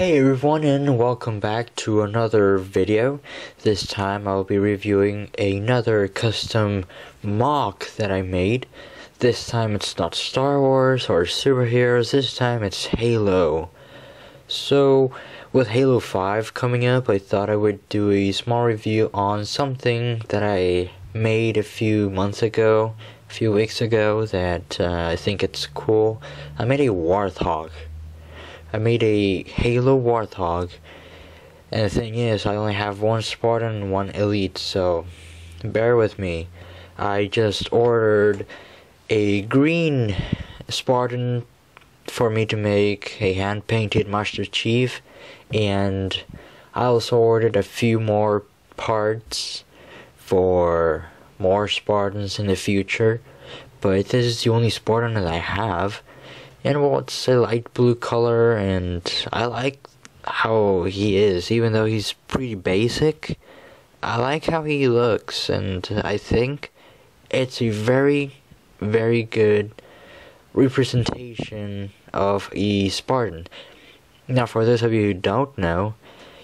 Hey everyone, and welcome back to another video. This time I'll be reviewing another custom MOC that I made. This time it's not Star Wars or superheroes, this time it's Halo. So with Halo 5 coming up, I thought I would do a small review on something that I made a few weeks ago that I think it's cool. I made a Warthog. I made a Halo Warthog, and the thing is, I only have one Spartan and one Elite, so bear with me. I just ordered a green Spartan for me to make a hand-painted Master Chief, and I also ordered a few more parts for more Spartans in the future, but this is the only Spartan that I have. And well, it's a light blue color, and I like how he is, even though he's pretty basic. I like how he looks, and I think it's a very, very good representation of a Spartan. Now, for those of you who don't know,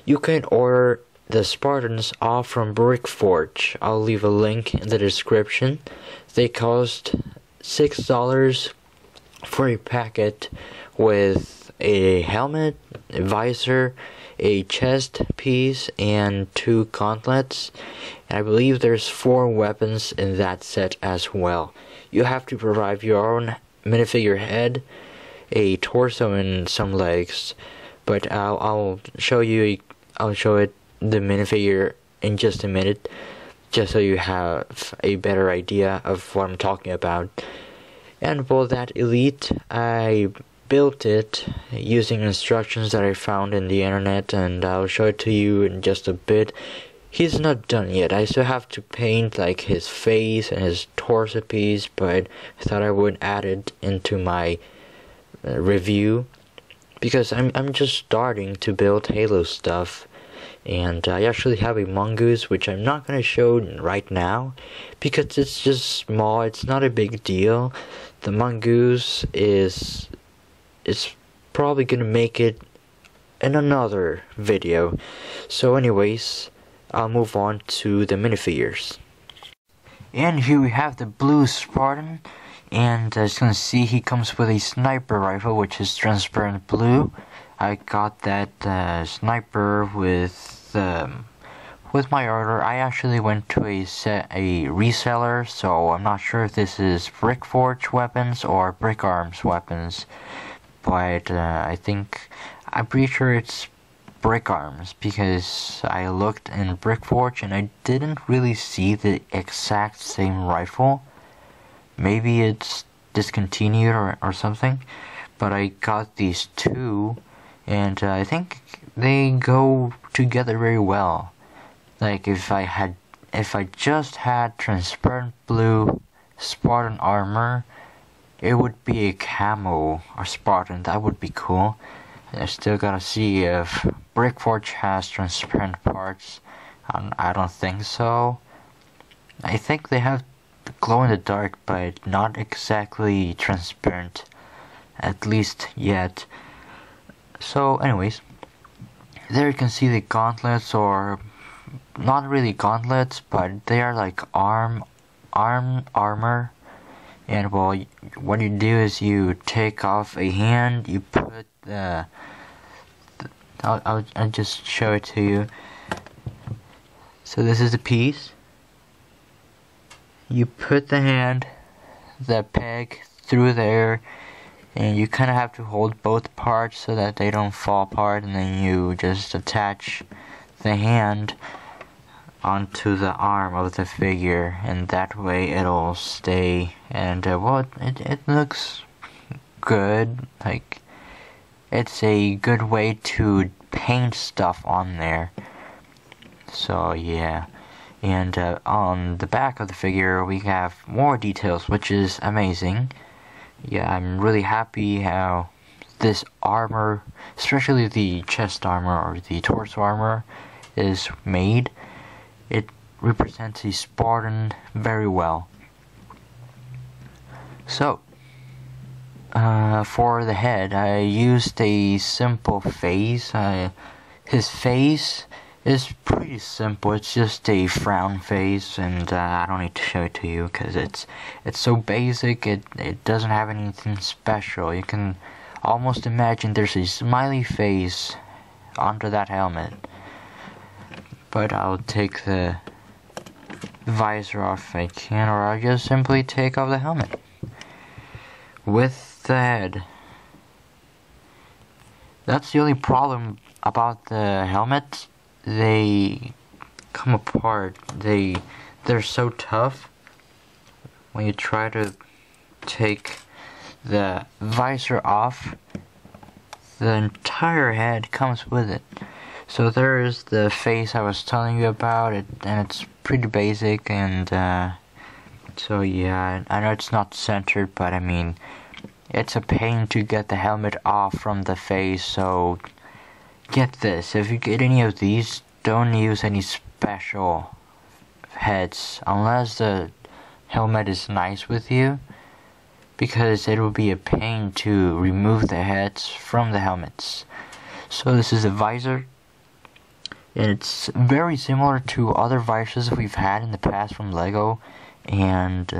you can order the Spartans off from BrickForge. I'll leave a link in the description. They cost $6 for a packet with a helmet, a visor, a chest piece, and 2 gauntlets. And I believe there's 4 weapons in that set as well. You have to provide your own minifigure head, a torso, and some legs. But I'll show it the minifigure in just a minute, just so you have a better idea of what I'm talking about. And for that Elite, I built it using instructions that I found in the internet, and I'll show it to you in just a bit. He's not done yet. I still have to paint like his face and his torso piece, but I thought I would add it into my review because I'm just starting to build Halo stuff. And I actually have a mongoose, which I'm not going to show right now because it's just small. It's not a big deal. The mongoose is probably going to make it in another video. So anyways, I'll move on to the minifigures. And here we have the blue Spartan. And as you can see, he comes with a sniper rifle, which is transparent blue. I got that sniper with my order. I actually went to a reseller, so I'm not sure if this is BrickForge weapons or BrickArms weapons, but I'm pretty sure it's BrickArms because I looked in BrickForge and I didn't really see the exact same rifle. Maybe it's discontinued or something, but I got these 2, and I think they go together very well. Like if I just had transparent blue Spartan armor, it would be a camo or Spartan. That would be cool. I still gotta see if BrickForge has transparent parts. I don't think so. I think they have glow in the dark, but not exactly transparent, at least yet. So anyways, there you can see the gauntlets, or not really gauntlets, but they are like armor. And well, what you do is you take off a hand, you put I'll just show it to you. So this is the piece. You put the peg through there, and you kind of have to hold both parts so that they don't fall apart, and then you just attach the hand onto the arm of the figure, and that way it'll stay. And well, it looks good. Like, it's a good way to paint stuff on there. So yeah. And on the back of the figure we have more details, which is amazing. Yeah, I'm really happy how this armor, especially the chest armor or the torso armor, is made. It represents a Spartan very well. So, for the head, I used a simple face. His face is pretty simple. It's just a frown face, and I don't need to show it to you because it's so basic. It doesn't have anything special. You can almost imagine there's a smiley face under that helmet. But I'll take the visor off if I can, or I'll just simply take off the helmet with the head. That's the only problem about the helmet. They come apart. They're so tough when you try to take the visor off. The entire head comes with it. So there is the face I was telling you about, and it's pretty basic, and so yeah, I know it's not centered, but I mean, it's a pain to get the helmet off from the face. So get this, if you get any of these, don't use any special heads unless the helmet is nice with you, because it will be a pain to remove the heads from the helmets. So this is a visor, and it's very similar to other visors we've had in the past from Lego, and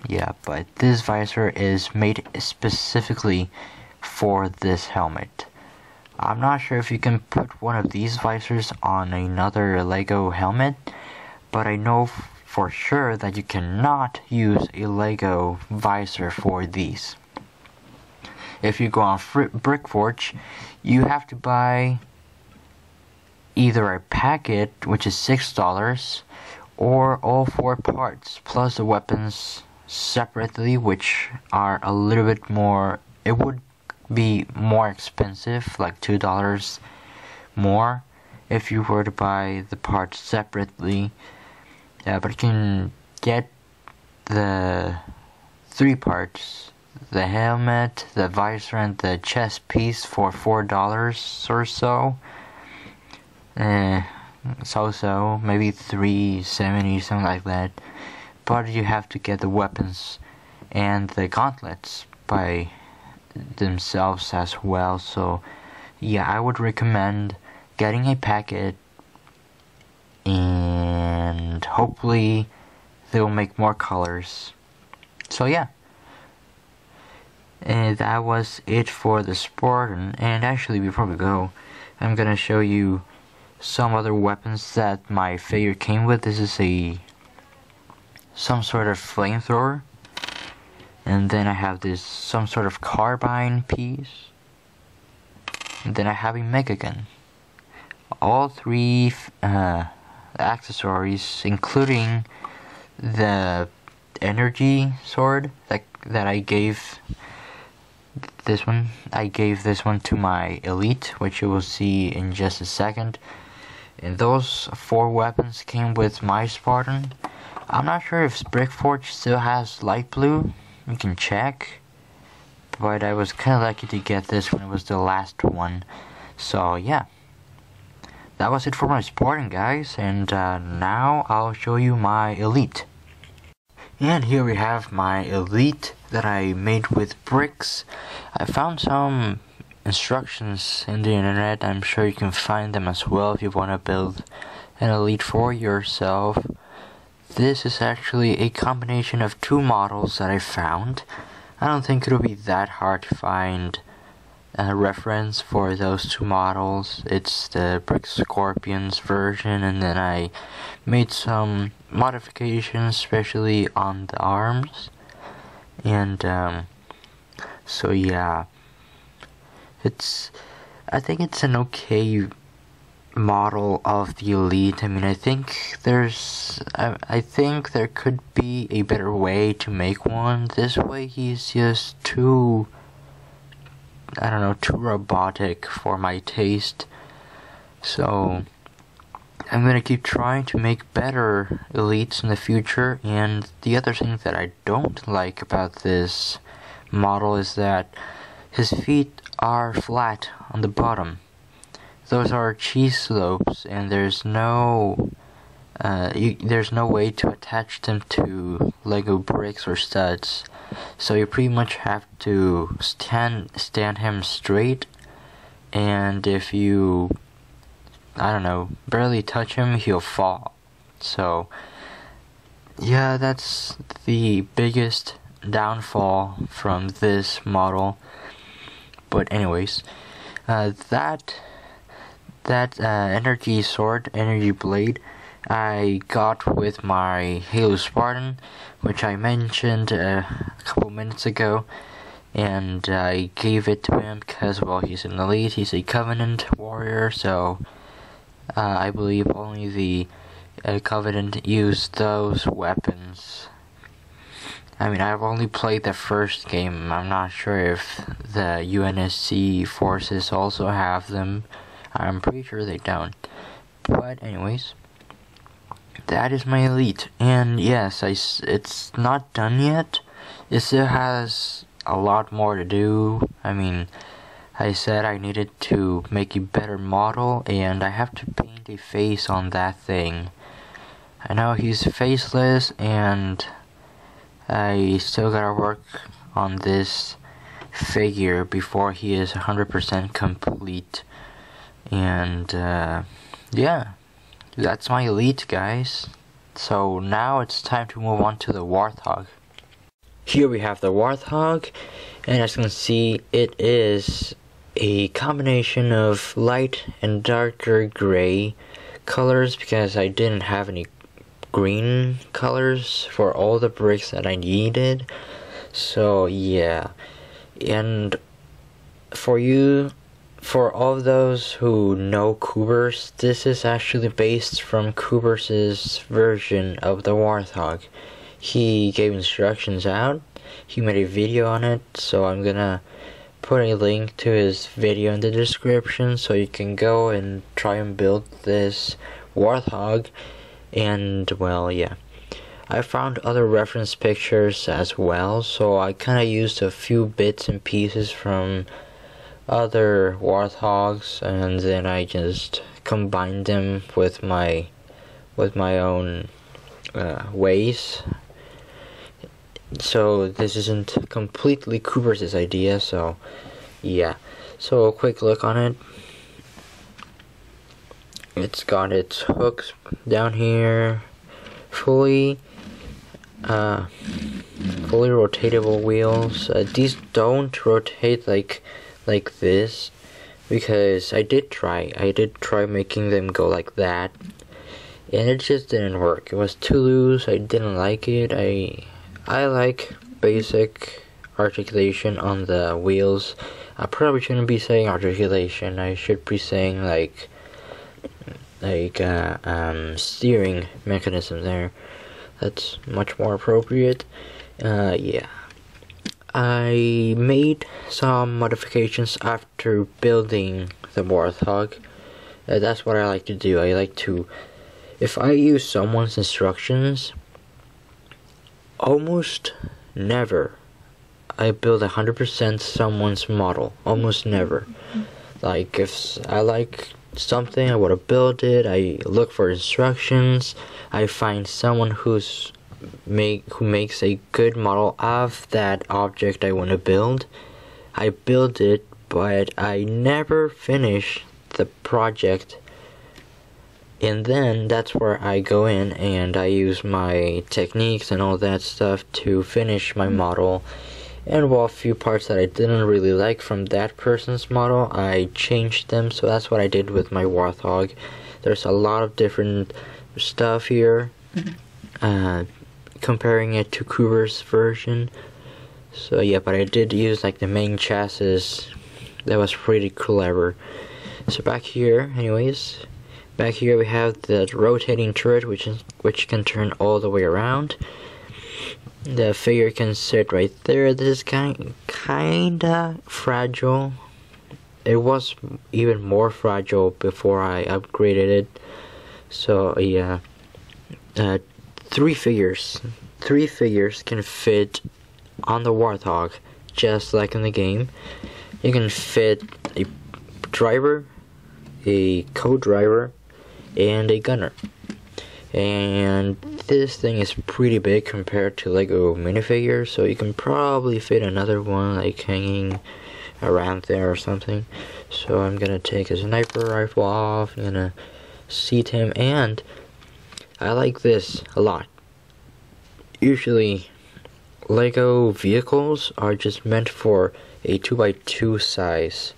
yeah, but this visor is made specifically for this helmet. I'm not sure if you can put one of these visors on another Lego helmet, but I know for sure that you cannot use a Lego visor for these. If you go on BrickForge, you have to buy either a packet, which is $6, or all 4 parts, plus the weapons separately, which are a little bit more, it would be more expensive, like $2 more if you were to buy the parts separately. Yeah, but you can get the 3 parts, the helmet, the visor, and the chest piece for $4 or so. So maybe $3.70, something like that. But you have to get the weapons and the gauntlets by themselves as well. So yeah, I would recommend getting a packet, and hopefully they'll make more colors. So yeah, and that was it for the Spartan. And actually, before we go, I'm gonna show you some other weapons that my figure came with. This is some sort of flamethrower, and then I have this some sort of carbine piece, and then I have a mega gun. All 3 accessories, including the energy sword that I gave this one. I gave this one to my elite, which you will see in just a second. And those 4 weapons came with my Spartan. I'm not sure if BrickForge still has light blue. You can check. But I was kind of lucky to get this when it was the last one. So yeah, that was it for my Spartan, guys. And now I'll show you my elite. And here we have my elite that I made with bricks. I found some instructions in the internet. I'm sure you can find them as well if you want to build an elite for yourself. This is actually a combination of 2 models that I found. I don't think it'll be that hard to find a reference for those 2 models. It's the Brick Scorpions version, and then I made some modifications, especially on the arms. And so yeah, I think it's an okay model of the elite. I mean, I think there could be a better way to make one. This way he's just too robotic for my taste. So I'm gonna keep trying to make better elites in the future. And the other thing that I don't like about this model is that his feet are flat on the bottom. Those are cheese slopes, and there's no there's no way to attach them to Lego bricks or studs, so you pretty much have to stand him straight, and if you, I don't know, barely touch him, he'll fall. So yeah, that's the biggest downfall from this model. But anyways, that energy sword, energy blade, I got with my Halo Spartan, which I mentioned a couple minutes ago, and I gave it to him because, well, he's an elite, he's a Covenant warrior, so I believe only the Covenant use those weapons. I mean, I've only played the first game. I'm not sure if the UNSC forces also have them. I'm pretty sure they don't. But anyways, that is my elite. And yes, it's not done yet. It still has a lot more to do. I mean, I said I needed to make a better model, and I have to paint a face on that thing. I know he's faceless, and I still gotta work on this figure before he is 100% complete. And yeah, that's my elite, guys. So now it's time to move on to the Warthog. Here we have the Warthog, and as you can see, it is a combination of light and darker gray colors because I didn't have any green colors for all the bricks that I needed. So yeah, and for all of those who know Kubers, this is actually based from Kubers' version of the Warthog. He gave instructions out, he made a video on it, so I'm gonna put a link to his video in the description so you can go and try and build this Warthog. And well, yeah, I found other reference pictures as well, so I kind of used a few bits and pieces from other Warthogs, and then I just combined them with my own ways. So this isn't completely Kubers' idea, so yeah. So a quick look on it. It's got its hooks down here, fully rotatable wheels. These don't rotate like this, because I did try making them go like that, and it just didn't work. It was too loose. I didn't like it. I like basic articulation on the wheels. I probably shouldn't be saying articulation. I should be saying like steering mechanism there. That's much more appropriate. Yeah. I made some modifications after building the Warthog. That's what I like to do. I like to, if I use someone's instructions, almost never I build 100% someone's model. Almost never. Like, if I like something, I want to build it, I look for instructions, I find someone who makes a good model of that object I want to build. I build it, but I never finish the project, and then that's where I go in and I use my techniques and all that stuff to finish my model. And while a few parts that I didn't really like from that person's model, I changed them. So that's what I did with my Warthog. There's a lot of different stuff here, comparing it to Kubers' version. So yeah, but I did use like the main chassis. That was pretty clever. So back here, anyways, back here we have the rotating turret, which can turn all the way around. The figure can sit right there. This is kinda fragile. It was even more fragile before I upgraded it. So yeah, three figures can fit on the Warthog, just like in the game. You can fit a driver, a co-driver, and a gunner. And this thing is pretty big compared to Lego minifigures, so you can probably fit another one like hanging around there or something. So I'm gonna take his sniper rifle off, I'm gonna seat him, and I like this a lot. Usually Lego vehicles are just meant for a 2x2 size,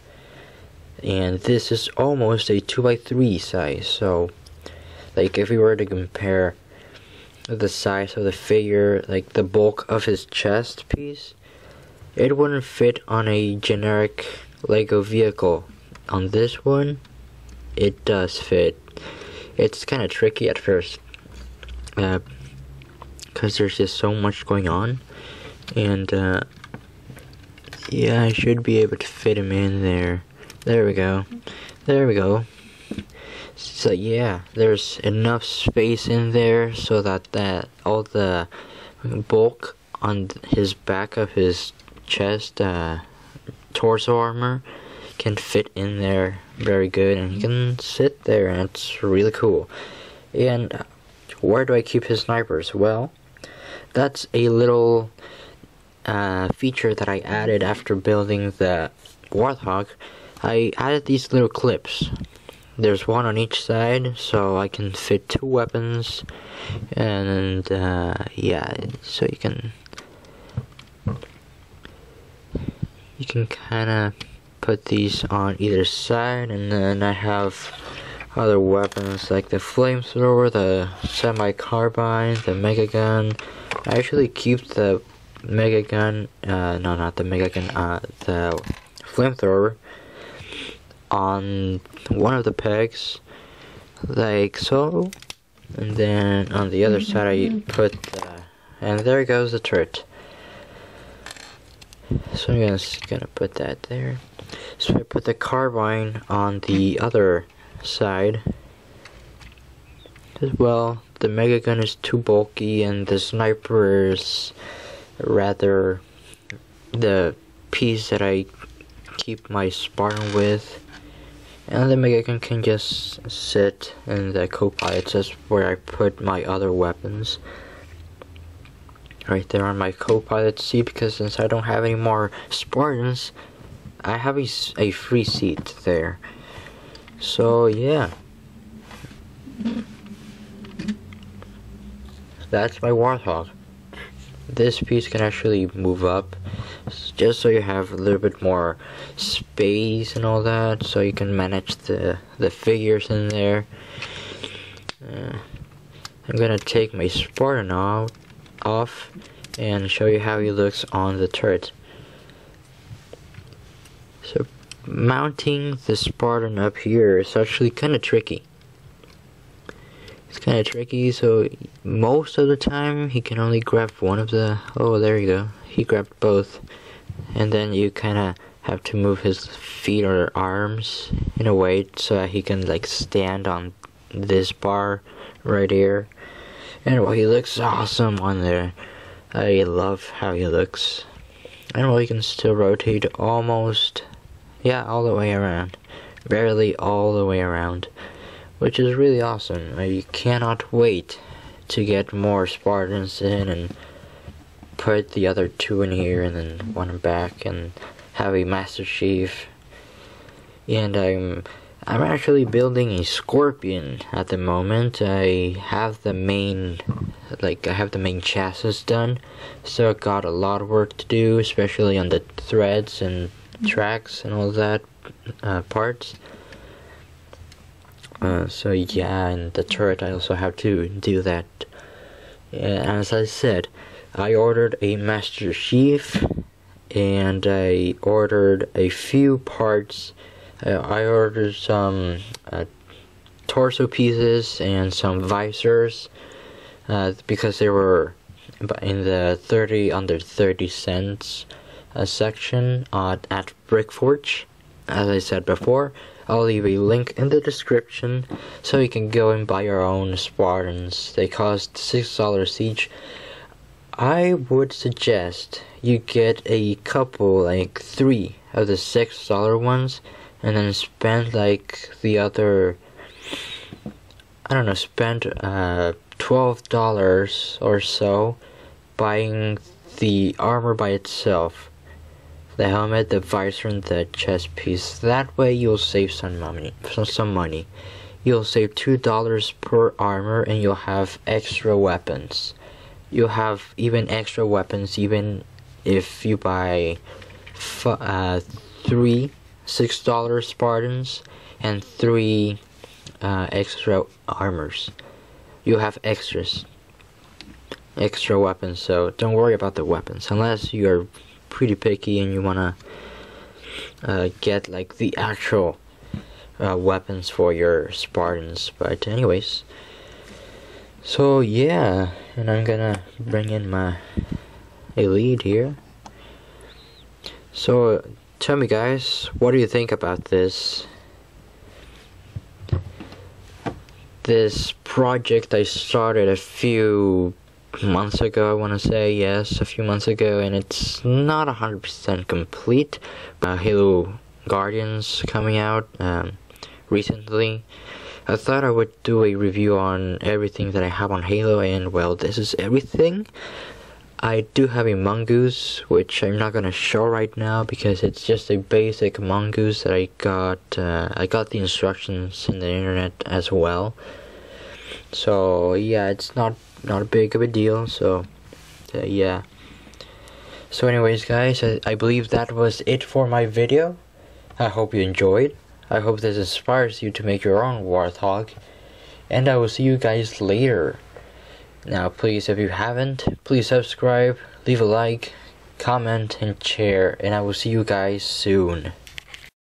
and this is almost a 2x3 size. So like if we were to compare the size of the figure, like the bulk of his chest piece, it wouldn't fit on a generic Lego vehicle. On this one, it does fit. It's kind of tricky at first, because there's just so much going on, and yeah, I should be able to fit him in there. There we go. There we go. So yeah, there's enough space in there so that all the bulk on his back of his chest, torso armor, can fit in there very good, and he can sit there, and it's really cool. And where do I keep his snipers? Well, that's a little feature that I added after building the Warthog. I added these little clips. There's one on each side, so I can fit 2 weapons, and yeah, so you can kind of put these on either side, and then I have other weapons like the flamethrower, the semi-carbine, the mega gun. I actually keep the mega gun, no, not the mega gun, the flamethrower on one of the pegs, like so, and then on the other side I put and there goes the turret. So I'm gonna put that there. So I put the carbine on the other side as well. The mega gun is too bulky, and the sniper is rather the piece that I keep my Spartan with. And the mega gun can just sit in the co-pilot. That's where I put my other weapons. Right there on my co-pilot seat, because since I don't have any more Spartans, I have a free seat there. So yeah, that's my Warthog. This piece can actually move up, just so you have a little bit more space and all that, so you can manage the figures in there. I'm gonna take my Spartan off and show you how he looks on the turret. So mounting the Spartan up here is actually kind of tricky. It's kind of tricky, so most of the time he can only grab one of the... Oh, there you go. He grabbed both. And then you kind of have to move his feet or arms in a way so that he can like stand on this bar right here. And well, he looks awesome on there. I love how he looks. And well, you can still rotate almost, yeah, all the way around. Barely all the way around, which is really awesome. I cannot wait to get more Spartans in and put the other 2 in here, and then one back, and have a Master Chief. And I'm actually building a Scorpion at the moment. I have the main chassis done, so I got a lot of work to do, especially on the threads and tracks and all that parts. So yeah, and the turret I also have to do that. As I said, I ordered a Master Chief, and I ordered a few parts. I ordered some torso pieces and some visors, because they were in the under 30 cents section at BrickForge. As I said before, I'll leave a link in the description so you can go and buy your own Spartans. They cost $6 each. I would suggest you get a couple, like 3 of the $6 ones, and then spend like the other I don't know, spent $12 or so buying the armor by itself. The helmet, the visor, and the chest piece. That way you'll save some money. You'll save $2 per armor and you'll have extra weapons. You'll have even extra weapons even if you buy 3 $6 Spartans and 3 extra armors. You'll have extra weapons, so don't worry about the weapons unless you're pretty picky and you wanna get like the actual weapons for your Spartans. But anyways, so yeah, and I'm gonna bring in my elite here. So tell me guys, what do you think about this project I started a few months ago? I want to say, yes, a few months ago, and it's not 100% complete. Halo Guardians coming out recently. I thought I would do a review on everything that I have on Halo, and well, this is everything. I do have a mongoose, which I'm not gonna show right now because it's just a basic mongoose that I got. I got the instructions in the internet as well. So yeah, it's not big of a deal. So yeah. So anyways, guys, I believe that was it for my video. I hope you enjoyed. I hope this inspires you to make your own Warthog, and I will see you guys later. Now please, if you haven't, please subscribe, leave a like, comment, and share, and I will see you guys soon.